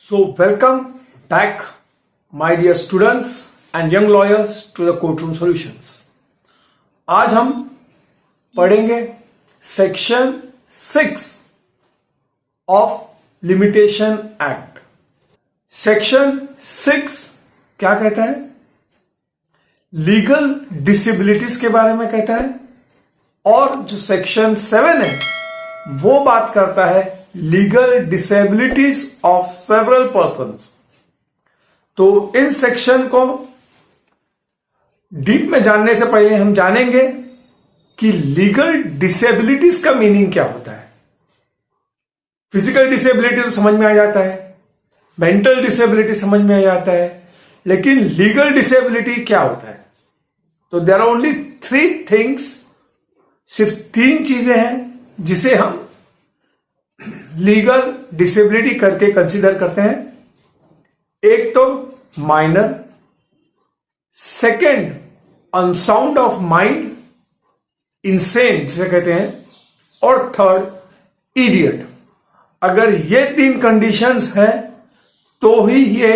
So, welcome back, my dear students and young lawyers, to the Courtroom Solutions. आज हम पढ़ेंगे section 6 of limitation act. Section 6 क्या कहता है? लीगल डिसेबिलिटीज के बारे में कहता है, और जो सेक्शन 7 है वो बात करता है legal disabilities of several persons. तो इन सेक्शन को डीप में जानने से पहले हम जानेंगे कि लीगल डिसेबिलिटीज का मीनिंग क्या होता है. फिजिकल डिसेबिलिटी तो समझ में आ जाता है, मेंटल डिसेबिलिटी समझ में आ जाता है, लेकिन लीगल डिसेबिलिटी क्या होता है? तो देयर आर ओनली 3 थिंग्स, सिर्फ 3 चीजें हैं जिसे हम लीगल डिसेबिलिटी करके कंसीडर करते हैं. एक तो minor, second unsound of mind, insane जिसे कहते हैं, और थर्ड इडियट. अगर ये 3 कंडीशंस हैं तो ही ये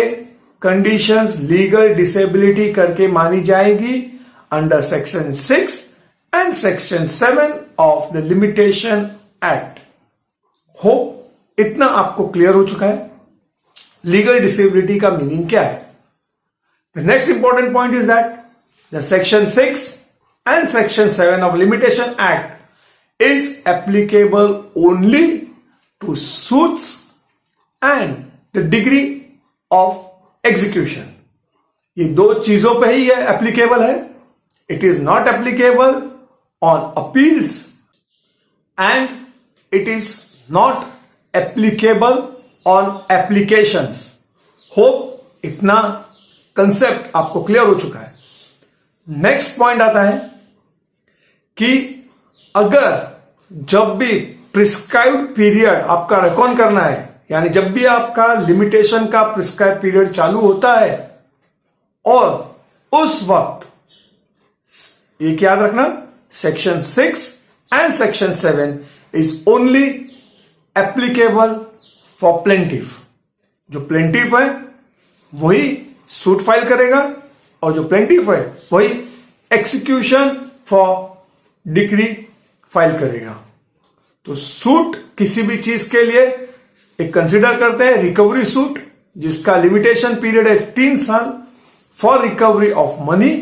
कंडीशंस लीगल डिसेबिलिटी करके मानी जाएगी under section 6 and section 7 of the limitation act. Hope इतना आपको क्लियर हो चुका है लीगल डिसेबिलिटी का मीनिंग क्या है. The next important point is that the section 6 and section 7 of limitation act is applicable only to suits and the degree of execution. ये 2 चीजों पे ही ये एप्लीकेबल है. It is not applicable on appeals and it is not applicable on applications. Hope इतना concept आपको clear हो चुका है. नेक्स्ट पॉइंट आता है कि अगर जब भी प्रिस्क्राइब्ड पीरियड आपका रिकॉर्ड करना है, यानी जब भी आपका लिमिटेशन का प्रिस्क्राइब पीरियड चालू होता है, और उस वक्त एक याद रखना, section 6 and section 7 is only applicable for plaintiff. जो प्लेंटिफ है वही सूट फाइल करेगा, और जो प्लेंटिफ है वही एक्सिक्यूशन फॉर डिक्री फाइल करेगा. तो सूट किसी भी चीज के लिए एक कंसिडर करते हैं रिकवरी सूट, जिसका लिमिटेशन पीरियड है 3 साल फॉर रिकवरी ऑफ मनी.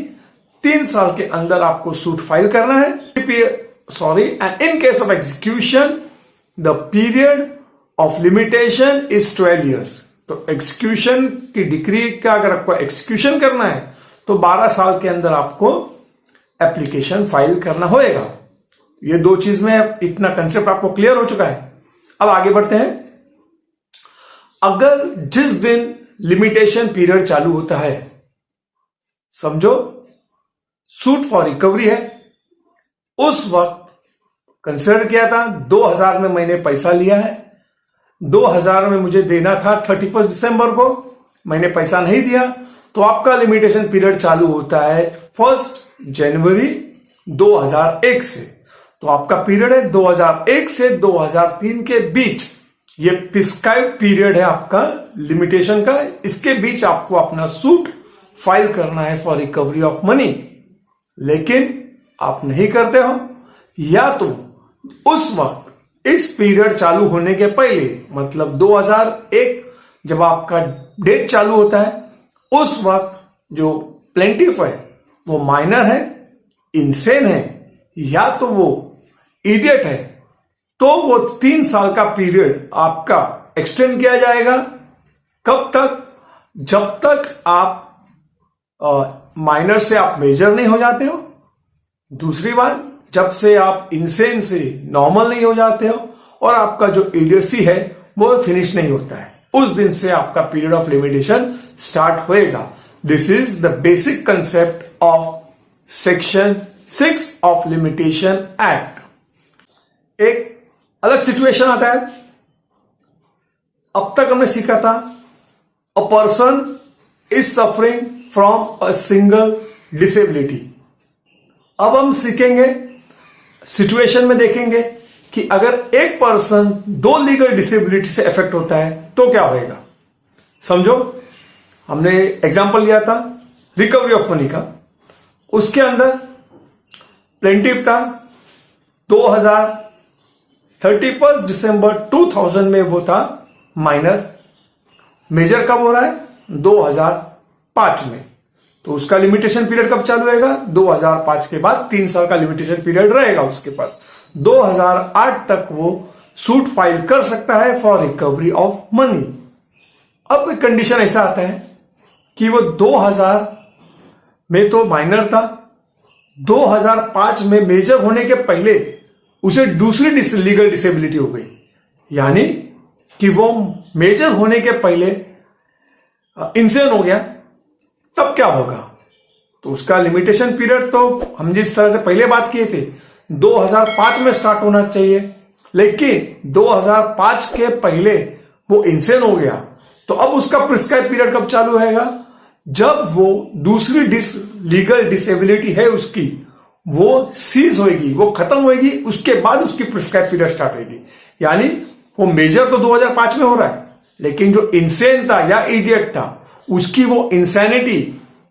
3 साल के अंदर आपको सूट फाइल करना है. And in case of execution the period of limitation is 12 years. तो एक्सिक्यूशन की डिक्री का अगर आपको एक्सिक्यूशन करना है तो 12 साल के अंदर आपको एप्लीकेशन फाइल करना होएगा. ये 2 चीज में इतना कंसेप्ट आपको क्लियर हो चुका है. अब आगे बढ़ते हैं. अगर जिस दिन लिमिटेशन पीरियड चालू होता है, समझो सूट फॉर रिकवरी है, उस वक्त कंसिडर किया था 2000 में मैंने पैसा लिया है, 2000 में मुझे देना था 31 दिसंबर को, मैंने पैसा नहीं दिया, तो आपका लिमिटेशन पीरियड चालू होता है 1 जनवरी 2001 से. तो आपका पीरियड है 2001 से 2003 के बीच. ये प्रिस्क्राइब्ड पीरियड है आपका लिमिटेशन का. इसके बीच आपको अपना सूट फाइल करना है फॉर रिकवरी ऑफ मनी. लेकिन आप नहीं करते हो, या तो उस वक्त इस पीरियड चालू होने के पहले, मतलब 2001 जब आपका डेट चालू होता है, उस वक्त जो प्लेंटिफ है वो माइनर है, इंसेन है, या तो वो इडियट है, तो वो 3 साल का पीरियड आपका एक्सटेंड किया जाएगा. कब तक? जब तक आप माइनर से आप मेजर नहीं हो जाते हो. दूसरी बात, जब से आप इंसेन से नॉर्मल नहीं हो जाते हो, और आपका जो इडियसी है वो फिनिश नहीं होता है, उस दिन से आपका पीरियड ऑफ लिमिटेशन स्टार्ट होएगा. This is the basic concept of section 6 of limitation act. एक अलग सिचुएशन आता है. अब तक हमने सीखा था a person is suffering from a single disability. अब हम सीखेंगे, सिचुएशन में देखेंगे कि अगर एक पर्सन 2 लीगल डिसेबिलिटी से अफेक्ट होता है तो क्या होएगा. समझो, हमने एग्जांपल लिया था रिकवरी ऑफ मनी का, उसके अंदर प्लेंटिफ था 31 दिसंबर 2000 में वो था माइनर, मेजर कब हो रहा है 2005 में, तो उसका लिमिटेशन पीरियड कब चालू होगा 2005 के बाद 3 साल का लिमिटेशन पीरियड रहेगा उसके पास। 2008 तक वो सूट फाइल कर सकता है फॉर रिकवरी ऑफ मनी। अब एक कंडीशन ऐसा आता है कि वो 2000 में तो माइनर था, 2005 में मेजर होने के पहले उसे दूसरी लीगल डिसेबिलिटी हो गई, यानी कि वो मेजर होने के पहले इंसेन हो गया, तब क्या होगा? तो उसका लिमिटेशन पीरियड तो हम जिस तरह से पहले बात किए थे 2005 में स्टार्ट होना चाहिए, लेकिन 2005 के पहले वो इंसेन हो गया, तो अब उसका प्रिस्क्राइब पीरियड कब चालू होगा? जब वो दूसरी लीगल डिसेबिलिटी है उसकी वो सीज होगी, वो खत्म होगी, उसके बाद उसकी प्रिस्क्राइब पीरियड स्टार्ट होगी। यानी वो मेजर तो 2005 में हो रहा है, लेकिन जो इंसेन था या इडियट था उसकी वो इंसैनिटी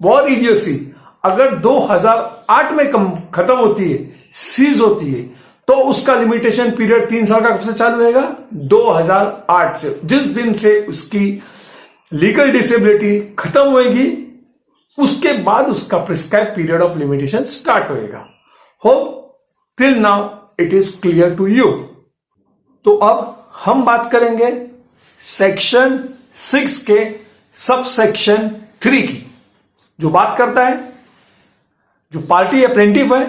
और इडियोसी अगर 2008 में खत्म होती है, सीज होती है, तो उसका लिमिटेशन पीरियड 3 साल का कब से चालू होगा? 2008 से, जिस दिन से उसकी लीगल डिसेबिलिटी खत्म होगी उसके बाद उसका prescribe period of limitation start होगा। Hope till now it is clear to you. तो अब हम बात करेंगे सेक्शन 6 के सब सेक्शन 3 की, जो बात करता है जो पार्टी या प्लेंटिफ है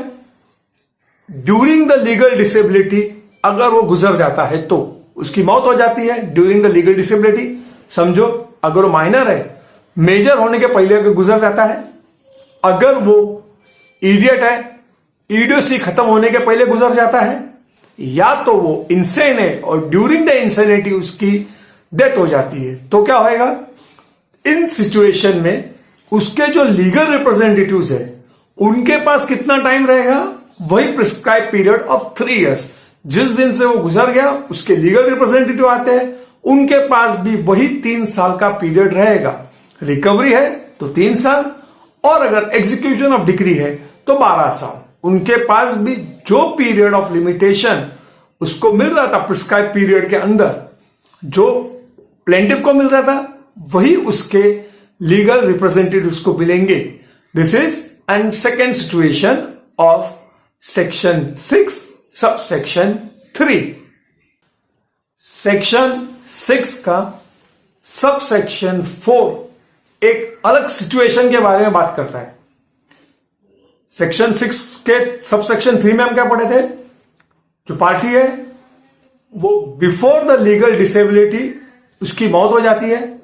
ड्यूरिंग द लीगल डिसेबिलिटी, अगर वो गुजर जाता है तो उसकी मौत हो जाती है ड्यूरिंग द लीगल डिसेबिलिटी। समझो, अगर वो माइनर है, मेजर होने के पहले अगर गुजर जाता है, अगर वो इडियट है, इडियोसी खत्म होने के पहले गुजर जाता है, या तो वो इंसेन है और ड्यूरिंग द इंसेनिटी उसकी डेथ हो जाती है, तो क्या होएगा? इन सिचुएशन में उसके जो लीगल रिप्रेजेंटेटिव्स है उनके पास कितना टाइम रहेगा? वही प्रिस्क्राइब पीरियड ऑफ 3 इयर्स। जिस दिन से वो गुजर गया उसके लीगल रिप्रेजेंटेटिव आते हैं, उनके पास भी वही 3 साल का पीरियड रहेगा। रिकवरी है तो 3 साल, और अगर एग्जीक्यूशन ऑफ डिक्री है तो 12 साल। उनके पास भी जो पीरियड ऑफ लिमिटेशन उसको मिल रहा था प्रिस्क्राइब पीरियड के अंदर, जो प्लेंटिफ को मिल रहा था, वही उसके लीगल रिप्रेजेंटेटिव्स को मिलेंगे। This is and second situation of section 6 sub section 3। Section 6 का सब सेक्शन 4 एक अलग सिचुएशन के बारे में बात करता है। सेक्शन 6 के सब सेक्शन 3 में हम क्या पढ़े थे? जो पार्टी है वो बिफोर द लीगल डिसेबिलिटी उसकी मौत हो जाती है,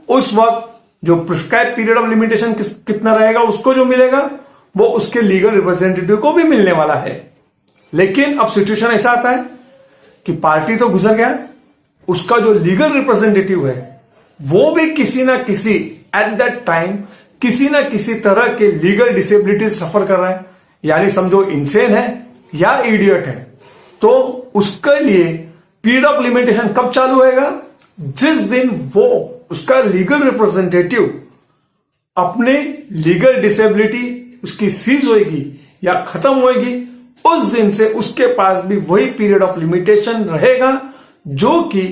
उस वक्त जो प्रिस्क्राइब पीरियड ऑफ लिमिटेशन कितना रहेगा उसको जो मिलेगा वो उसके लीगल रिप्रेजेंटेटिव को भी मिलने वाला है। लेकिन अब सिचुएशन ऐसा आता है कि पार्टी तो गुजर गया, उसका जो लीगल रिप्रेजेंटेटिव है वो भी किसी ना किसी एट दैट टाइम किसी ना किसी तरह के लीगल डिसेबिलिटी सफर कर रहा है, यानी समझो इंसेन है या इडियट है, तो उसके लिए पीरियड ऑफ लिमिटेशन कब चालू होएगा? जिस दिन वो उसका लीगल रिप्रेजेंटेटिव अपने लीगल डिसेबिलिटी उसकी सीज होगी या खत्म होगी, उस दिन से उसके पास भी वही पीरियड ऑफ लिमिटेशन रहेगा जो कि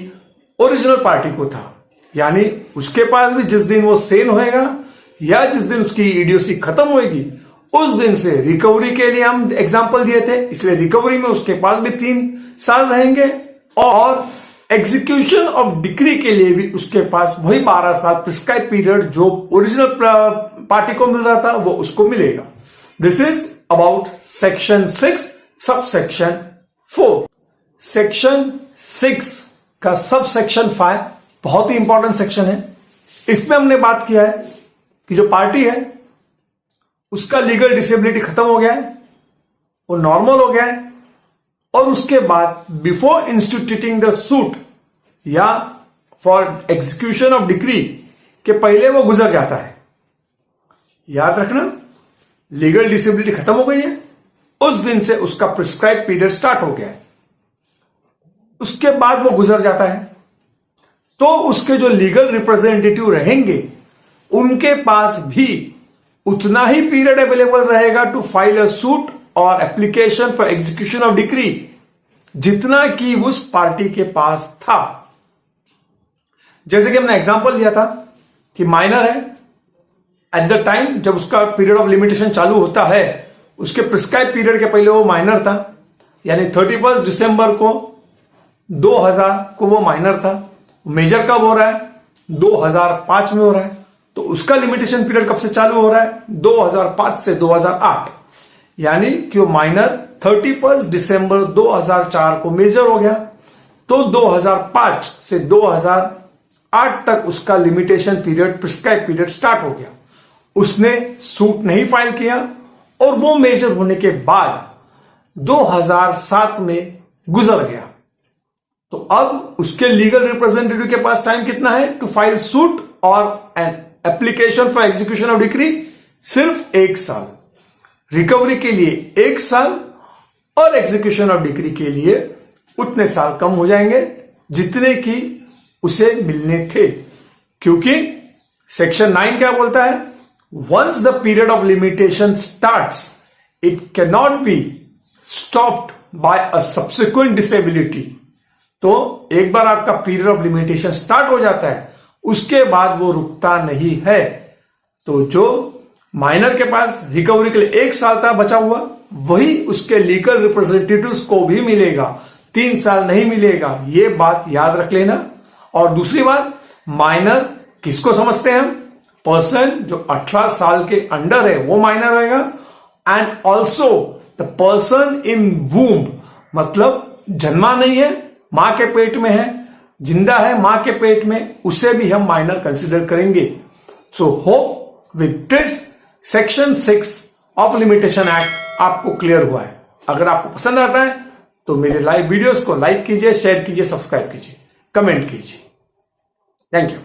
ओरिजिनल पार्टी को था। यानी उसके पास भी जिस दिन वो सेन होएगा या जिस दिन उसकी इडियोसी खत्म होगी, उस दिन से रिकवरी के लिए हम एग्जांपल दिए थे, इसलिए रिकवरी में उसके पास भी 3 साल रहेंगे, और एग्जीक्यूशन ऑफ डिक्री के लिए भी उसके पास वही 12 साल प्रिस्क्राइब पीरियड जो ओरिजिनल पार्टी को मिल रहा था वो उसको मिलेगा। This is about section 6 sub section 4। Section 6 का सब सेक्शन 5 बहुत ही इंपॉर्टेंट सेक्शन है। इसमें हमने बात किया है कि जो पार्टी है उसका लीगल डिसेबिलिटी खत्म हो गया है, वो नॉर्मल हो गया है, और उसके बाद बिफोर इंस्टीट्यूटिंग द सूट या फॉर एग्जीक्यूशन ऑफ डिक्री के पहले वो गुजर जाता है। याद रखना, लीगल डिसेबिलिटी खत्म हो गई है, उस दिन से उसका प्रिस्क्राइब पीरियड स्टार्ट हो गया है, उसके बाद वो गुजर जाता है। तो उसके जो लीगल रिप्रेजेंटेटिव रहेंगे उनके पास भी उतना ही पीरियड अवेलेबल रहेगा टू फाइल अ सूट और application for execution of decree, जितना कि उस पार्टी के पास था। जैसे कि हमने एग्जांपल लिया था कि माइनर है, एट द टाइम जब उसका पीरियड ऑफ लिमिटेशन चालू होता है उसके प्रिस्क्राइब पीरियड के पहले वो माइनर था, यानी 31 दिसंबर को 2000 को वो माइनर था। मेजर कब हो रहा है? 2005 में हो रहा है। तो उसका लिमिटेशन पीरियड कब से चालू हो रहा है? 2005 से 2008, यानी कि वो माइनर 31 दिसंबर 2004 को मेजर हो गया। तो 2005 से 2008 तक उसका limitation period, prescribe period start हो गया। उसने सूट नहीं फाइल किया और वो मेजर होने के बाद 2007 में गुजर गया। तो अब उसके लीगल रिप्रेजेंटेटिव के पास टाइम कितना है टू फाइल सूट और an application for execution of decree? सिर्फ 1 साल। रिकवरी के लिए 1 साल और एग्जीक्यूशन ऑफ डिक्री के लिए उतने साल कम हो जाएंगे जितने कि उसे मिलने थे, क्योंकि सेक्शन 9 क्या बोलता है? Once the period of limitation starts it can not be stopped by a subsequent disability. तो एक बार आपका पीरियड ऑफ लिमिटेशन स्टार्ट हो जाता है उसके बाद वो रुकता नहीं है। तो जो माइनर के पास रिकवरी के लिए 1 साल था बचा हुआ, वही उसके लीगल रिप्रेजेंटेटिव्स को भी मिलेगा, 3 साल नहीं मिलेगा। ये बात याद रख लेना। और दूसरी बात, माइनर किसको समझते हैं हम? पर्सन जो 18 साल के अंडर है वो माइनर होगा। And also the person in womb, मतलब जन्मा नहीं है, मां के पेट में है, जिंदा है मां के पेट में, उसे भी हम माइनर कंसिडर करेंगे। So hope with this section 6 of limitation act आपको क्लियर हुआ है। अगर आपको पसंद आता है तो मेरे लाइव वीडियोस को लाइक कीजिए, शेयर कीजिए, सब्सक्राइब कीजिए, कमेंट कीजिए। Thank you.